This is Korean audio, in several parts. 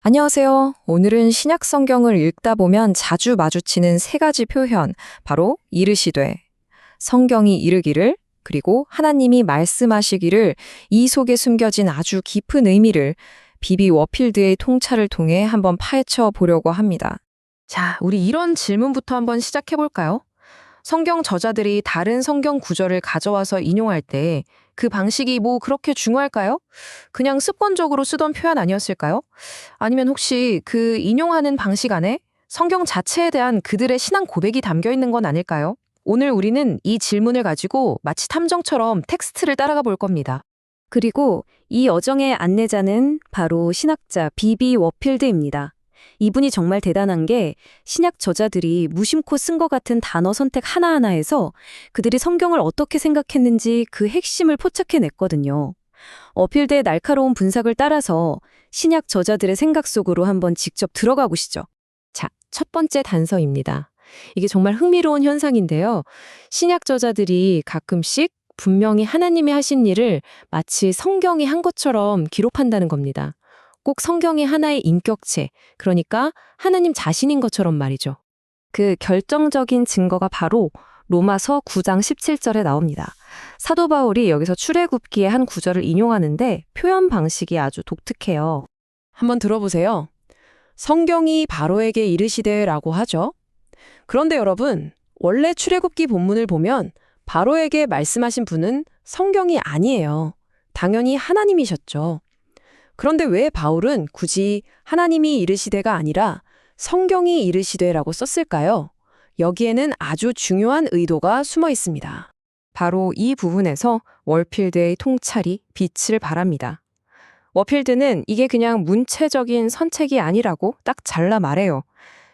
안녕하세요. 오늘은 신약 성경을 읽다 보면 자주 마주치는 세 가지 표현, 바로 이르시되, 성경이 이르기를, 그리고 하나님이 말씀하시기를, 이 속에 숨겨진 아주 깊은 의미를 비비 워필드의 통찰을 통해 한번 파헤쳐 보려고 합니다. 자, 우리 이런 질문부터 한번 시작해 볼까요? 성경 저자들이 다른 성경 구절을 가져와서 인용할 때 그 방식이 뭐 그렇게 중요할까요? 그냥 습관적으로 쓰던 표현 아니었을까요? 아니면 혹시 그 인용하는 방식 안에 성경 자체에 대한 그들의 신앙 고백이 담겨 있는 건 아닐까요? 오늘 우리는 이 질문을 가지고 마치 탐정처럼 텍스트를 따라가 볼 겁니다. 그리고 이 여정의 안내자는 바로 신학자 비비 워필드입니다. 이분이 정말 대단한 게 신약 저자들이 무심코 쓴 것 같은 단어 선택 하나하나에서 그들이 성경을 어떻게 생각했는지 그 핵심을 포착해냈거든요. 워필드의 날카로운 분석을 따라서 신약 저자들의 생각 속으로 한번 직접 들어가 보시죠. 자, 첫 번째 단서입니다. 이게 정말 흥미로운 현상인데요. 신약 저자들이 가끔씩 분명히 하나님이 하신 일을 마치 성경이 한 것처럼 기록한다는 겁니다. 꼭 성경이 하나의 인격체, 그러니까 하나님 자신인 것처럼 말이죠. 그 결정적인 증거가 바로 로마서 9장 17절에 나옵니다. 사도 바울이 여기서 출애굽기의 한 구절을 인용하는데 표현 방식이 아주 독특해요. 한번 들어보세요. 성경이 바로에게 이르시되라고 하죠. 그런데 여러분, 원래 출애굽기 본문을 보면 바로에게 말씀하신 분은 성경이 아니에요. 당연히 하나님이셨죠. 그런데 왜 바울은 굳이 하나님이 이르시되가 아니라 성경이 이르시되라고 썼을까요? 여기에는 아주 중요한 의도가 숨어 있습니다. 바로 이 부분에서 워필드의 통찰이 빛을 발합니다. 워필드는 이게 그냥 문체적인 선책이 아니라고 딱 잘라 말해요.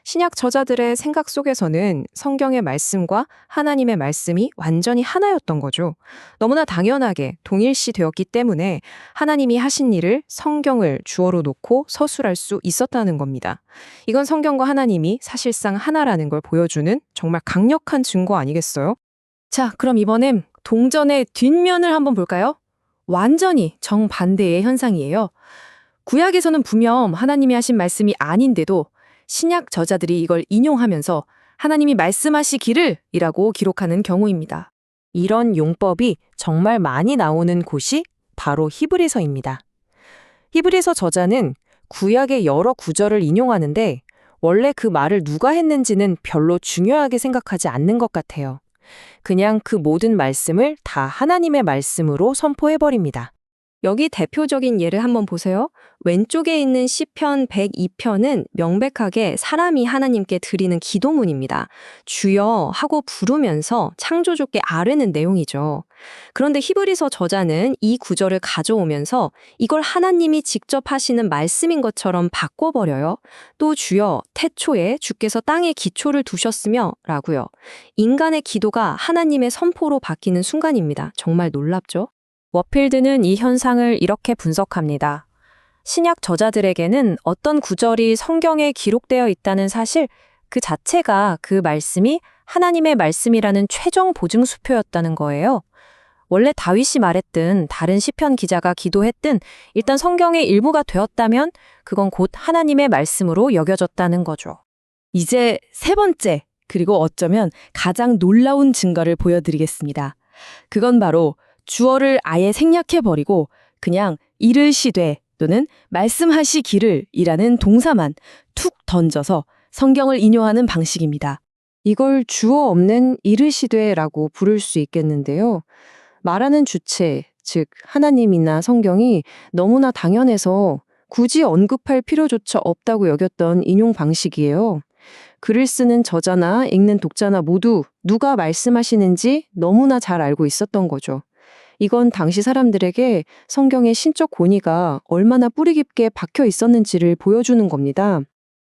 신약 저자들의 생각 속에서는 성경의 말씀과 하나님의 말씀이 완전히 하나였던 거죠. 너무나 당연하게 동일시 되었기 때문에 하나님이 하신 일을 성경을 주어로 놓고 서술할 수 있었다는 겁니다. 이건 성경과 하나님이 사실상 하나라는 걸 보여주는 정말 강력한 증거 아니겠어요? 자, 그럼 이번엔 동전의 뒷면을 한번 볼까요? 완전히 정반대의 현상이에요. 구약에서는 분명 하나님이 하신 말씀이 아닌데도 신약 저자들이 이걸 인용하면서 하나님이 말씀하시기를 이라고 기록하는 경우입니다. 이런 용법이 정말 많이 나오는 곳이 바로 히브리서입니다. 히브리서 저자는 구약의 여러 구절을 인용하는데 원래 그 말을 누가 했는지는 별로 중요하게 생각하지 않는 것 같아요. 그냥 그 모든 말씀을 다 하나님의 말씀으로 선포해버립니다. 여기 대표적인 예를 한번 보세요. 왼쪽에 있는 시편 102편은 명백하게 사람이 하나님께 드리는 기도문입니다. 주여 하고 부르면서 창조주께 아뢰는 내용이죠. 그런데 히브리서 저자는 이 구절을 가져오면서 이걸 하나님이 직접 하시는 말씀인 것처럼 바꿔버려요. 또 주여 태초에 주께서 땅에 기초를 두셨으며 라고요. 인간의 기도가 하나님의 선포로 바뀌는 순간입니다. 정말 놀랍죠? 워필드는 이 현상을 이렇게 분석합니다. 신약 저자들에게는 어떤 구절이 성경에 기록되어 있다는 사실 그 자체가 그 말씀이 하나님의 말씀이라는 최종 보증수표였다는 거예요. 원래 다윗이 말했든 다른 시편 기자가 기도했든 일단 성경의 일부가 되었다면 그건 곧 하나님의 말씀으로 여겨졌다는 거죠. 이제 세 번째, 그리고 어쩌면 가장 놀라운 증거를 보여드리겠습니다. 그건 바로 주어를 아예 생략해버리고 그냥 이르시되 또는 말씀하시기를 이라는 동사만 툭 던져서 성경을 인용하는 방식입니다. 이걸 주어 없는 이르시되라고 부를 수 있겠는데요. 말하는 주체, 즉 하나님이나 성경이 너무나 당연해서 굳이 언급할 필요조차 없다고 여겼던 인용 방식이에요. 글을 쓰는 저자나 읽는 독자나 모두 누가 말씀하시는지 너무나 잘 알고 있었던 거죠. 이건 당시 사람들에게 성경의 신적 권위가 얼마나 뿌리 깊게 박혀 있었는지를 보여주는 겁니다.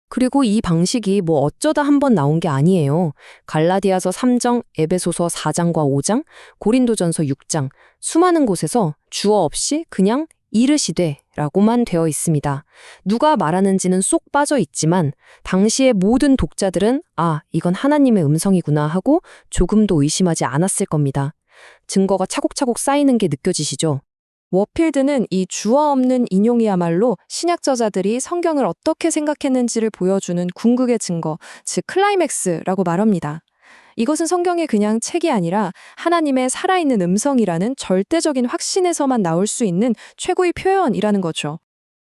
그리고 이 방식이 뭐 어쩌다 한번 나온 게 아니에요. 갈라디아서 3장, 에베소서 4장과 5장, 고린도전서 6장, 수많은 곳에서 주어 없이 그냥 이르시되 라고만 되어 있습니다. 누가 말하는지는 쏙 빠져 있지만 당시의 모든 독자들은 아, 이건 하나님의 음성이구나 하고 조금도 의심하지 않았을 겁니다. 증거가 차곡차곡 쌓이는 게 느껴지시죠? 워필드는 이 주어 없는 인용이야말로 신약 저자들이 성경을 어떻게 생각했는지를 보여주는 궁극의 증거, 즉 클라이맥스라고 말합니다. 이것은 성경이 그냥 책이 아니라 하나님의 살아있는 음성이라는 절대적인 확신에서만 나올 수 있는 최고의 표현이라는 거죠.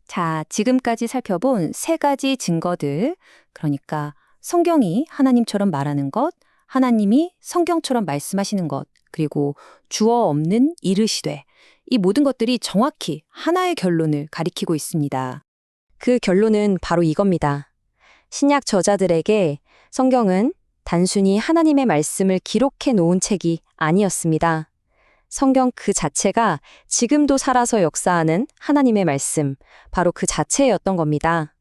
자, 지금까지 살펴본 세 가지 증거들, 그러니까 성경이 하나님처럼 말하는 것, 하나님이 성경처럼 말씀하시는 것, 그리고 주어 없는 이르시되, 이 모든 것들이 정확히 하나의 결론을 가리키고 있습니다. 그 결론은 바로 이겁니다. 신약 저자들에게 성경은 단순히 하나님의 말씀을 기록해 놓은 책이 아니었습니다. 성경 그 자체가 지금도 살아서 역사하는 하나님의 말씀, 바로 그 자체였던 겁니다.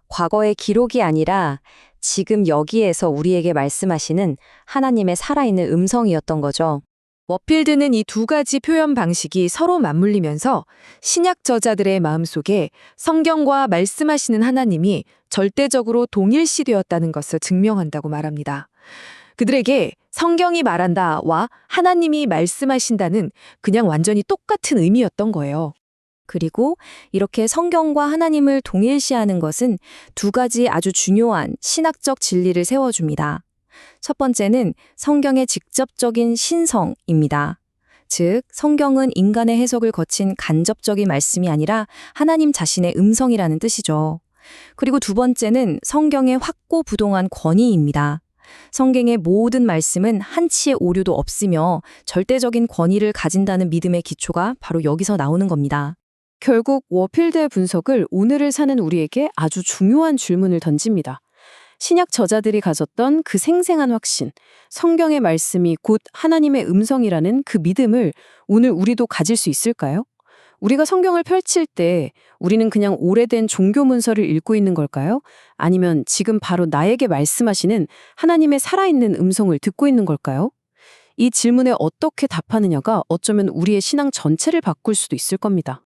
과거의 기록이 아니라 지금 여기에서 우리에게 말씀하시는 하나님의 살아있는 음성이었던 거죠. 워필드는 이 두 가지 표현 방식이 서로 맞물리면서 신약 저자들의 마음속에 성경과 말씀하시는 하나님이 절대적으로 동일시되었다는 것을 증명한다고 말합니다. 그들에게 성경이 말한다와 하나님이 말씀하신다는 그냥 완전히 똑같은 의미였던 거예요. 그리고 이렇게 성경과 하나님을 동일시하는 것은 두 가지 아주 중요한 신학적 진리를 세워줍니다. 첫 번째는 성경의 직접적인 신성입니다. 즉, 성경은 인간의 해석을 거친 간접적인 말씀이 아니라 하나님 자신의 음성이라는 뜻이죠. 그리고 두 번째는 성경의 확고부동한 권위입니다. 성경의 모든 말씀은 한치의 오류도 없으며 절대적인 권위를 가진다는 믿음의 기초가 바로 여기서 나오는 겁니다. 결국 워필드의 분석을 오늘을 사는 우리에게 아주 중요한 질문을 던집니다. 신약 저자들이 가졌던 그 생생한 확신, 성경의 말씀이 곧 하나님의 음성이라는 그 믿음을 오늘 우리도 가질 수 있을까요? 우리가 성경을 펼칠 때 우리는 그냥 오래된 종교 문서를 읽고 있는 걸까요? 아니면 지금 바로 나에게 말씀하시는 하나님의 살아있는 음성을 듣고 있는 걸까요? 이 질문에 어떻게 답하느냐가 어쩌면 우리의 신앙 전체를 바꿀 수도 있을 겁니다.